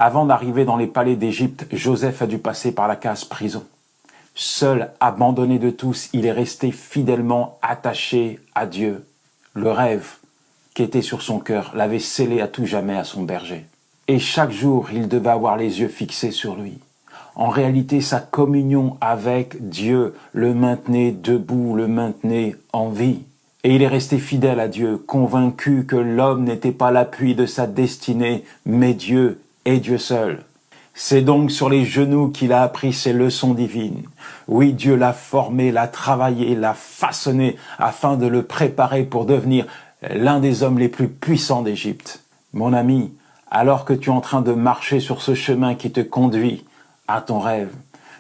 Avant d'arriver dans les palais d'Égypte, Joseph a dû passer par la case prison. Seul, abandonné de tous, il est resté fidèlement attaché à Dieu. Le rêve qui était sur son cœur l'avait scellé à tout jamais à son berger. Et chaque jour, il devait avoir les yeux fixés sur lui. En réalité, sa communion avec Dieu le maintenait debout, le maintenait en vie. Et il est resté fidèle à Dieu, convaincu que l'homme n'était pas l'appui de sa destinée, mais Dieu et Dieu seul. C'est donc sur les genoux qu'il a appris ses leçons divines. Oui, Dieu l'a formé, l'a travaillé, l'a façonné afin de le préparer pour devenir l'un des hommes les plus puissants d'Égypte. Mon ami, alors que tu es en train de marcher sur ce chemin qui te conduit à ton rêve,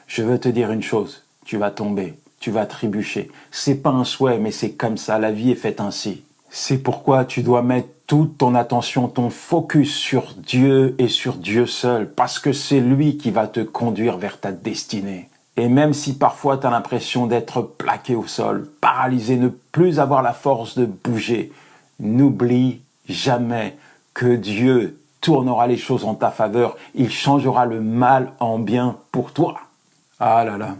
je veux te dire une chose, tu vas tomber, tu vas trébucher. C'est pas un souhait, mais c'est comme ça, la vie est faite ainsi. C'est pourquoi tu dois mettre toute ton attention, ton focus sur Dieu et sur Dieu seul, parce que c'est lui qui va te conduire vers ta destinée. Et même si parfois tu as l'impression d'être plaqué au sol, paralysé, ne plus avoir la force de bouger, n'oublie jamais que Dieu tournera les choses en ta faveur, il changera le mal en bien pour toi. Ah là là,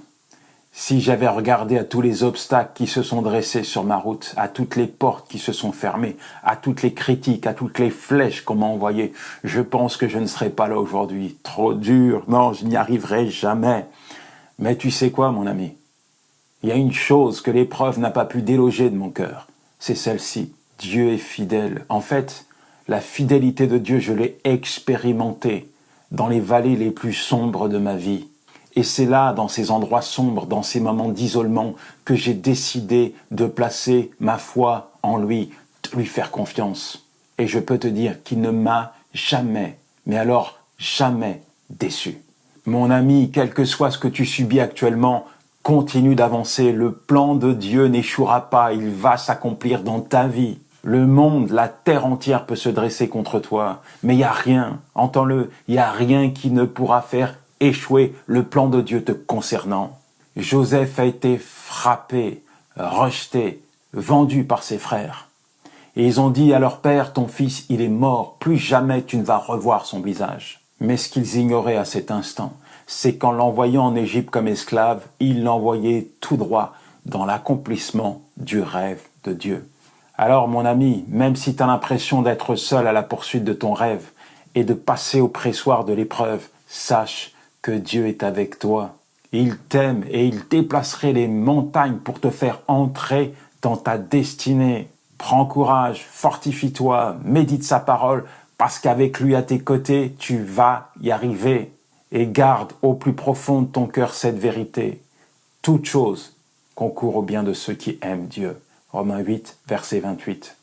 si j'avais regardé à tous les obstacles qui se sont dressés sur ma route, à toutes les portes qui se sont fermées, à toutes les critiques, à toutes les flèches qu'on m'a envoyées, je pense que je ne serais pas là aujourd'hui. Trop dur, non, je n'y arriverai jamais. Mais tu sais quoi, mon ami? Il y a une chose que l'épreuve n'a pas pu déloger de mon cœur, c'est celle-ci. Dieu est fidèle. En fait, la fidélité de Dieu, je l'ai expérimentée dans les vallées les plus sombres de ma vie. Et c'est là, dans ces endroits sombres, dans ces moments d'isolement, que j'ai décidé de placer ma foi en lui, de lui faire confiance. Et je peux te dire qu'il ne m'a jamais, mais alors jamais déçu. Mon ami, quel que soit ce que tu subis actuellement, continue d'avancer. Le plan de Dieu n'échouera pas, il va s'accomplir dans ta vie. Le monde, la terre entière peut se dresser contre toi, mais il n'y a rien, entends-le, il n'y a rien qui ne pourra faire échouer le plan de Dieu te concernant. Joseph a été frappé, rejeté, vendu par ses frères. Et ils ont dit à leur père, ton fils, il est mort, plus jamais tu ne vas revoir son visage. Mais ce qu'ils ignoraient à cet instant, c'est qu'en l'envoyant en Égypte comme esclave, ils l'envoyaient tout droit dans l'accomplissement du rêve de Dieu. Alors mon ami, même si tu as l'impression d'être seul à la poursuite de ton rêve et de passer au pressoir de l'épreuve, sache que Dieu est avec toi. Il t'aime et il déplacerait les montagnes pour te faire entrer dans ta destinée. Prends courage, fortifie-toi, médite sa parole, parce qu'avec lui à tes côtés, tu vas y arriver. Et garde au plus profond de ton cœur cette vérité. Toute chose concourt au bien de ceux qui aiment Dieu. Romains 8, verset 28.